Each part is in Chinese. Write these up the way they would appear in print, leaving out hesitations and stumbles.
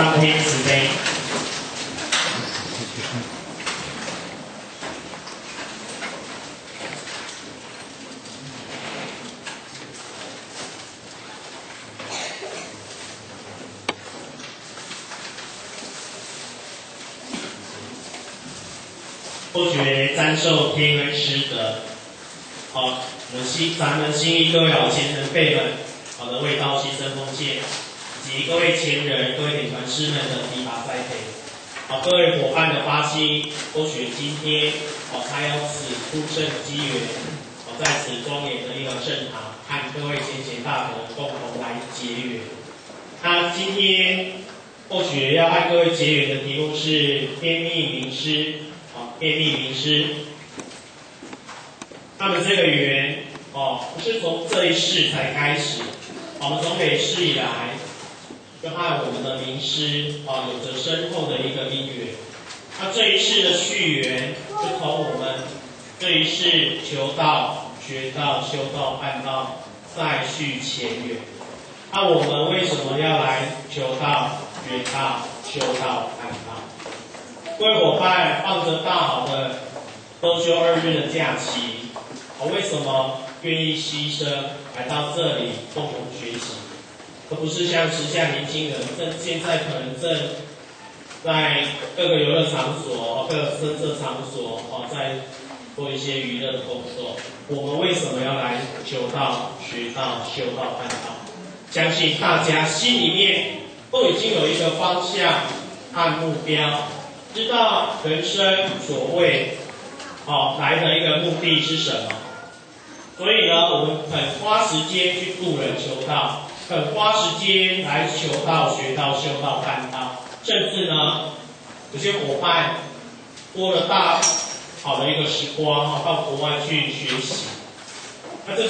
大悲慈悲。或学瞻受天恩师德。好，咱们心意各位好虔诚辈们，好的为道牺牲奉献，以及各位前人、各位领传师们的提拔栽培。好，各位伙伴的发心，或学今天，才有此殊胜机缘，在此庄严的一个圣堂，和各位贤贤大德共同来结缘。那今天或学要和各位结缘的题目是天命名师。天命名师，他们这个缘不是从这一世才开始，我们从北世以来，就和我们的名师有着深厚的一个因缘。那这一世的续缘，就从我们这一世求道、学道、修道、办道，再续前缘。那我们为什么要来求道、学道、修道、办道？各位伙伴，放着大好的周休2日的假期，为什么愿意牺牲来到这里共同学习？而不是像时下年轻人，现在可能正在各个游乐场所、各个声色场所在做一些娱乐的工作。我们为什么要来求道、学道、修道、办道？相信大家心里面都已经有一个方向和目标。知道人生所谓来的一个目的是什么，所以呢，我们肯花时间去度人求道，肯花时间来求道、学道、修道、办道，甚至呢，有些伙伴多了大好的一个时光到国外去学习。那这是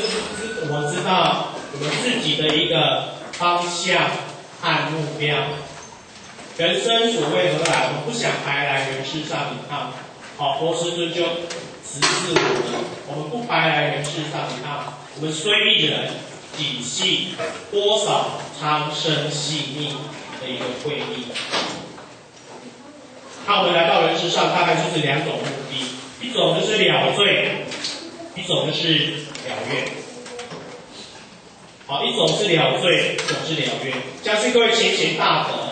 我们知道我们自己的一个方向和目标。人生所谓何来？我们不想白来人世上一趟。佛师尊就慈赐我们不白来人世上一趟。我们虽一人，己系多少苍生细命的一个慧命。那我们来到人世上，大概就是2种目的，一种就是了罪，一种就是了愿。一种是了罪，一种是了愿。相信各位贤贤大德。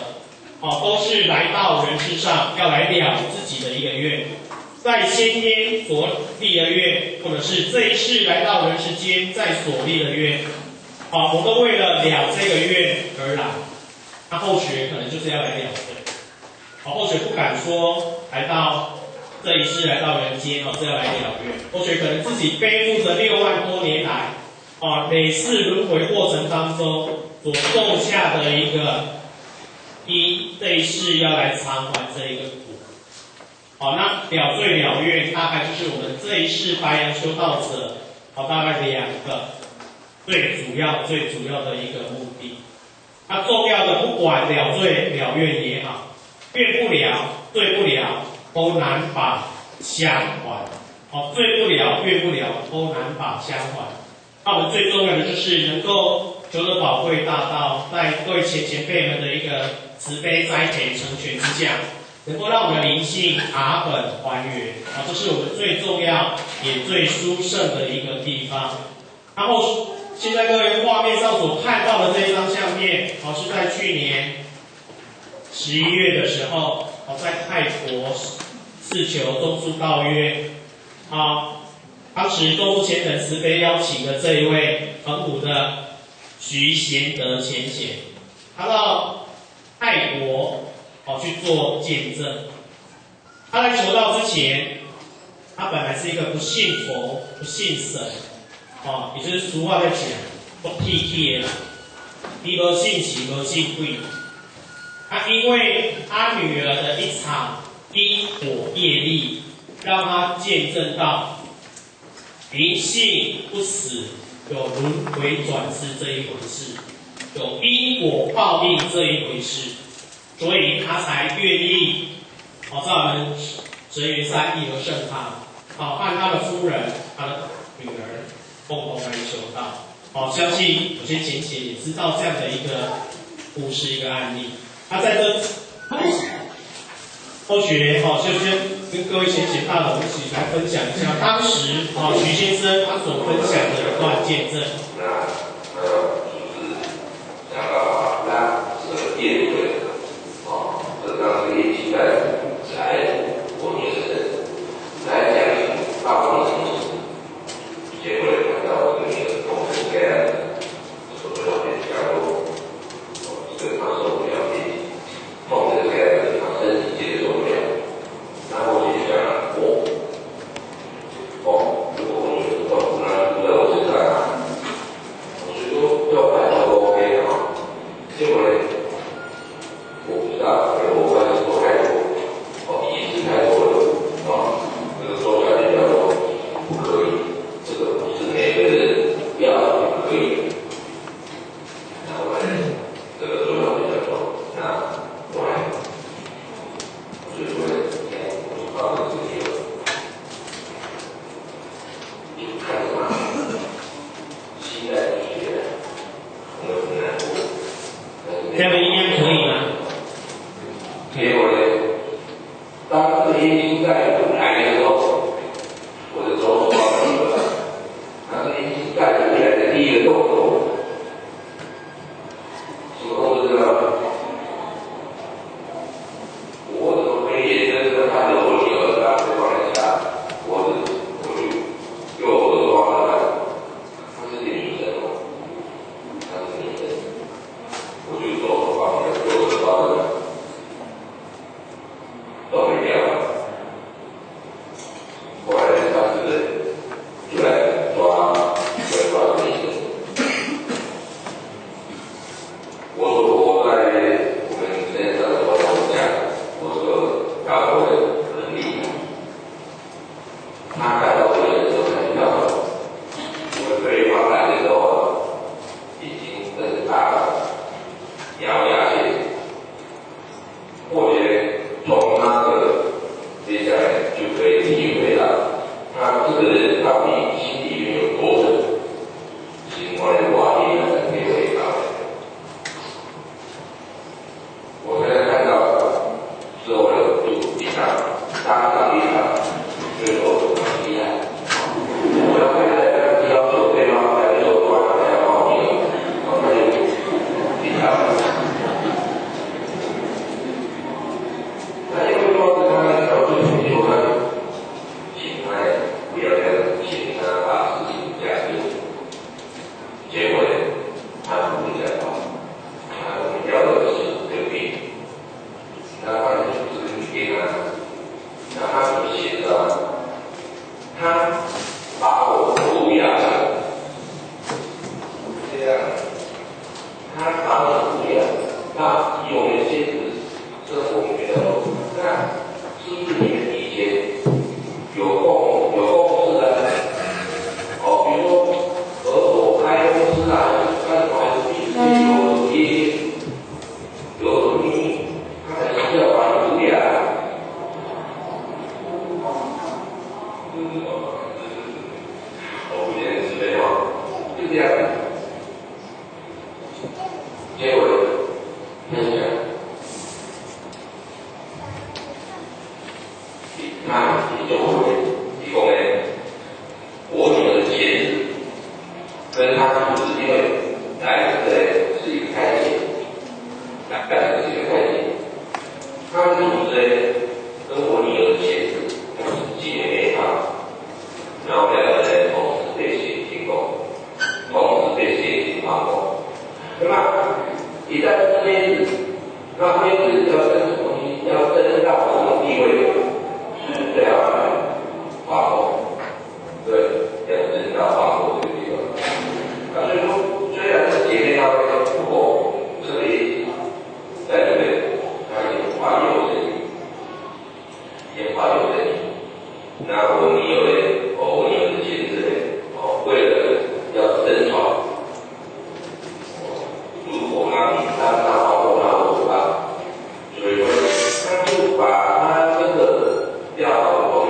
都是来到人世上要来了自己的一个愿，在先天所立的愿，或者是这一世来到人世间在所立的愿，我们都为了了这个愿而来。那后学可能就是要来了罪，后学不敢说来到这一世来到人间是要来了愿，后学可能自己背负着6万多年来每次轮回过程当中所种下的一个这一世要来偿还这一个苦。那了罪了愿，大概就是我们这一世白羊修道者大概2个最主要的一个目的。那重要的，不管了罪了愿也好，愿不了、罪不了，都难把相还。罪不了、愿不了，都难把相还。那我们最重要的就是能够求得宝贵大道，在各位前辈们的一个慈悲栽培成全之下，能够让我们的灵性打本还原。这是我们最重要也最殊胜的一个地方。然后现在各位画面上所看到的这一张相片，是在去年11月的时候，在泰国四求中枢道约当时中部虔诚慈悲邀请的这一位澎湖的徐贤德前贤，他到泰国去做见证。他在求道之前，他本来是一个不信佛、不信神，也就是俗话在讲不铁铁的，你不信神、不信鬼。因为他女儿的一场因果业力，让他见证到灵性不死，有轮回转世这一回事，有因果报应这一回事，所以他才愿意在我们神元山义和圣堂，和他的夫人、他的女儿共同来求道。相信有些前贤也知道这样的一个故事、一个案例。那在这后学就先跟各位先贤大佬一起来分享一下当时徐先生他所分享的一段见证。这样的音量可以吗？结果呢，当这些金盖来的时候，我的左手抱住了，那这些金盖回来的第一个动作，什么动作知道吗？我怎么可以眼睁睁地看着我女儿把对方来下，我就右手就放在那，她是个女生哦，她是女生，我就左手放在右手放在那。都没掉，后来当时就来抓这一个。我说我在我们现在的活动下，我说搞我的能力，他看到我的时候他就跳了。我们对方来的时候，已经真是大了，咬牙切齿。或许从他的接下来就可以体会到，他这个人到底心里面有多深，心怀挂念的给我一道。我现在看到之后呢，就一场当场一场，最后很厉害。我要现在要求对方在手端还要报名，然后他就一场。那因为说是他们条件需求呢，请他不要这样，请他把事情讲清楚。结果呢，他不讲话，他要的是这病，那他就是你给他，那他怎么写的？他把我涂鸦了，这样，他把我涂鸦，那有一些是我们觉得。那是不是你们以前有共识的？比如说合伙开公司啊，干什么还是彼此有业绩，有什么秘密，他才是要把你毒呀。我不认识的话，就这样。结果分享。那也就提供了我女儿的鞋子，跟她父子因为来自的是一个开姐，来的是一个开姐，他们父子跟我女儿的鞋子是姐妹她，然后两个人同时被血进攻，同时被血进发攻，对吧？一旦这件事，那这件事要跟什么东西，要争到什么地位？最好来发火，对，要知道发火这个地方。所以说，虽然是姐妹大会，不过这里在这边，它也发有声音，也发有声音。那我女儿呢？我女儿的妻子呢？为了要争吵，如果他发火，那我怎么办？所以说，他就把他这个。要好的朋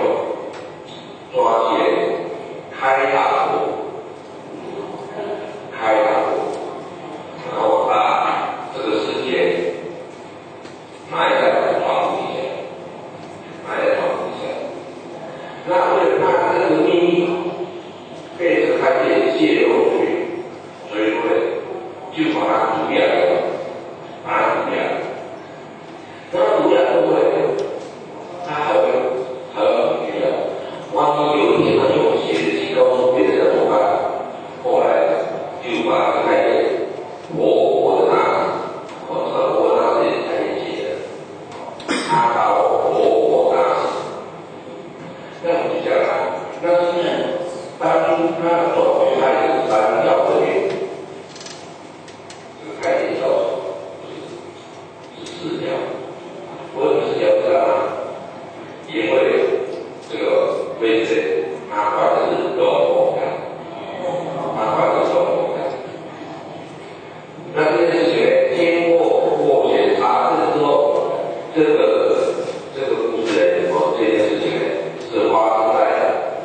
视角。为什么视角这样呢？因为这个位置它画的是龙凤感，它画的是龙凤感。那这件事情呢，经过检查之后，这个故事呢，这件事情呢，是发生在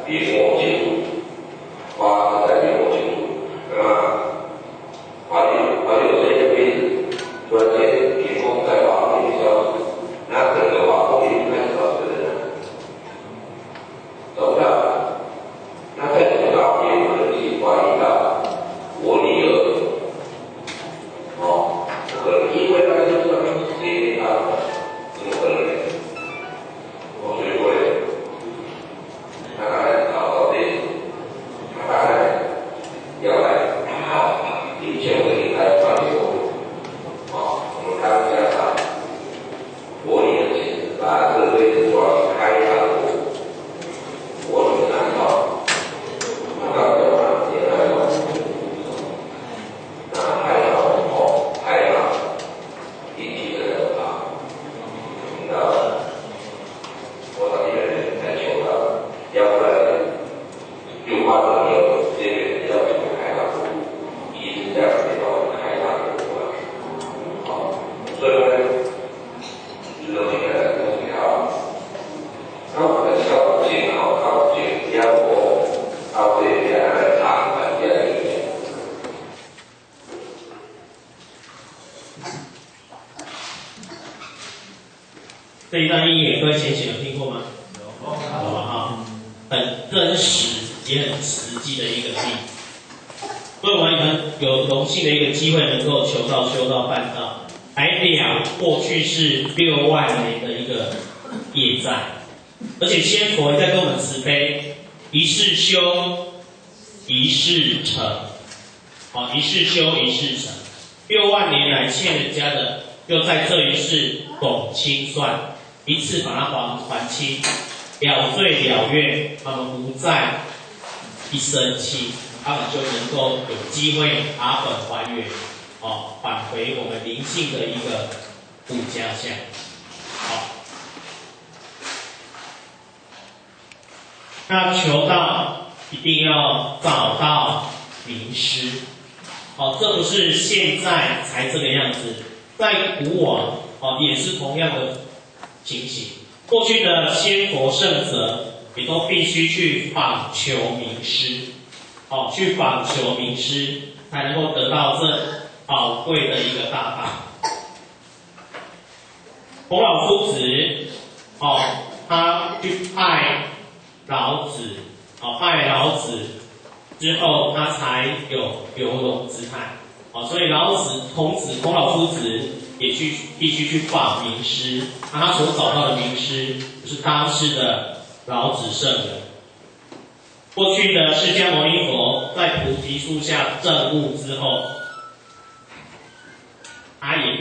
明末清初，发生在明末清初。那么法律有这些规定，突然间凭空在法律消失，那整个法律开始消失的人，走不了。那在这个法律可能去怀疑到我女儿，可能因为他就是要接他，怎么可能呢？所以说呢，他当然找到这些，他当然要来以前我给他传给我，我们当家长，我女儿其实把这个位置说开放我女儿难道，我刚才讲也来了，那还要一起的我到这边来求他，要不然就怕他没有这边要求开放，一直这样没有开放过，所以呢，这种情况东西那我们小心高兴要我到这边来谈判这样一点。这一段音乐各位浅显有听过吗？有啊，很真实也很实际的一个例子。所以我们有荣幸的一个机会，能够求道、修道、办道，来了过去是6万年的一个业债，而且仙佛也在跟我们慈悲，一世修，一世成，一世修，一世成。6万年来欠人家的，又在这一世懂清算，一次把它还清，了罪了愿，他们无再一生气，他们就能够有机会把本还原，返回我们灵性的一个不家相。那求道一定要找到名师，这不是现在才这个样子，在古往也是同样的情形。过去的仙佛圣者也都必须去访求名师，去访求名师，才能够得到这宝贵的一个大法。孔老夫子，他去拜老子，拜老子之后，他才有流龙之态，所以孔老夫子也必须去访名师，他所找到的名师就是当世的老子圣人。过去的释迦牟尼佛在菩提树下证悟之后，他也